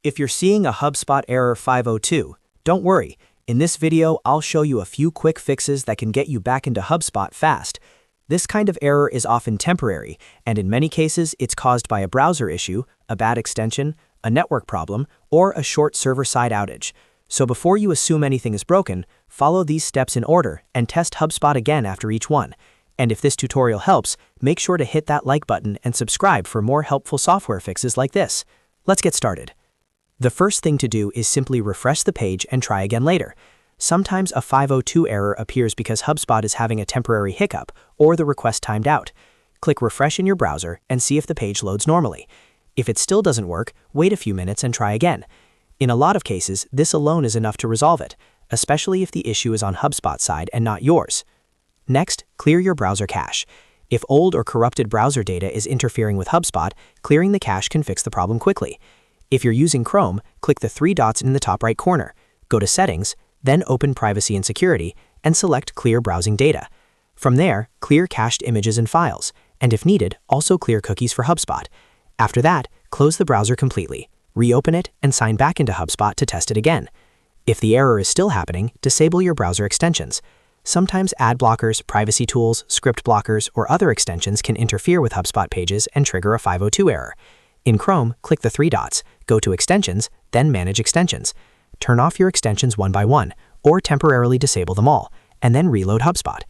If you're seeing a HubSpot error 502, don't worry. In this video, I'll show you a few quick fixes that can get you back into HubSpot fast. This kind of error is often temporary, and in many cases, it's caused by a browser issue, a bad extension, a network problem, or a short server-side outage. So before you assume anything is broken, follow these steps in order and test HubSpot again after each one. And if this tutorial helps, make sure to hit that like button and subscribe for more helpful software fixes like this. Let's get started. The first thing to do is simply refresh the page and try again later. Sometimes a 502 error appears because HubSpot is having a temporary hiccup or the request timed out. Click refresh in your browser and see if the page loads normally. If it still doesn't work, wait a few minutes and try again. In a lot of cases, this alone is enough to resolve it, especially if the issue is on HubSpot's side and not yours. Next, clear your browser cache. If old or corrupted browser data is interfering with HubSpot, clearing the cache can fix the problem quickly. If you're using Chrome, click the three dots in the top right corner, go to Settings, then open Privacy and Security, and select Clear Browsing Data. From there, clear cached images and files, and if needed, also clear cookies for HubSpot. After that, close the browser completely, reopen it, and sign back into HubSpot to test it again. If the error is still happening, disable your browser extensions. Sometimes ad blockers, privacy tools, script blockers, or other extensions can interfere with HubSpot pages and trigger a 502 error. In Chrome, click the three dots, go to Extensions, then Manage Extensions. Turn off your extensions one by one, or temporarily disable them all, and then reload HubSpot.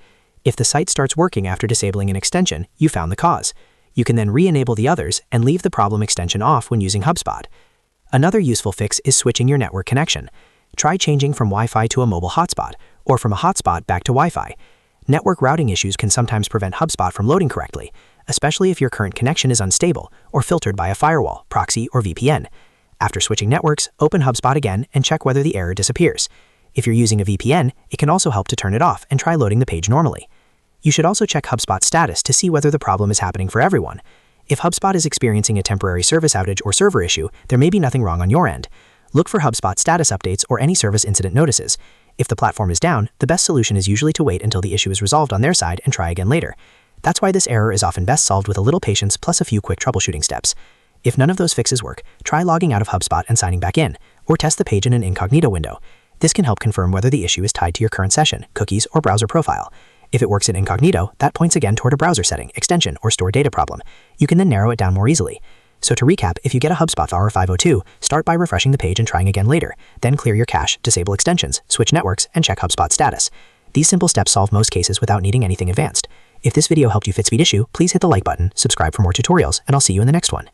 If the site starts working after disabling an extension, you found the cause. You can then re-enable the others and leave the problem extension off when using HubSpot. Another useful fix is switching your network connection. Try changing from Wi-Fi to a mobile hotspot, or from a hotspot back to Wi-Fi. Network routing issues can sometimes prevent HubSpot from loading correctly, especially if your current connection is unstable or filtered by a firewall, proxy, or VPN. After switching networks, open HubSpot again and check whether the error disappears. If you're using a VPN, it can also help to turn it off and try loading the page normally. You should also check HubSpot status to see whether the problem is happening for everyone. If HubSpot is experiencing a temporary service outage or server issue, there may be nothing wrong on your end. Look for HubSpot status updates or any service incident notices. If the platform is down, the best solution is usually to wait until the issue is resolved on their side and try again later. That's why this error is often best solved with a little patience plus a few quick troubleshooting steps. If none of those fixes work, try logging out of HubSpot and signing back in, or test the page in an incognito window. This can help confirm whether the issue is tied to your current session, cookies, or browser profile. If it works in incognito, that points again toward a browser setting, extension, or store data problem. You can then narrow it down more easily. So to recap, if you get a HubSpot error 502, start by refreshing the page and trying again later. Then clear your cache, disable extensions, switch networks, and check HubSpot status. These simple steps solve most cases without needing anything advanced. If this video helped you fix speed issue, please hit the like button, subscribe for more tutorials, and I'll see you in the next one.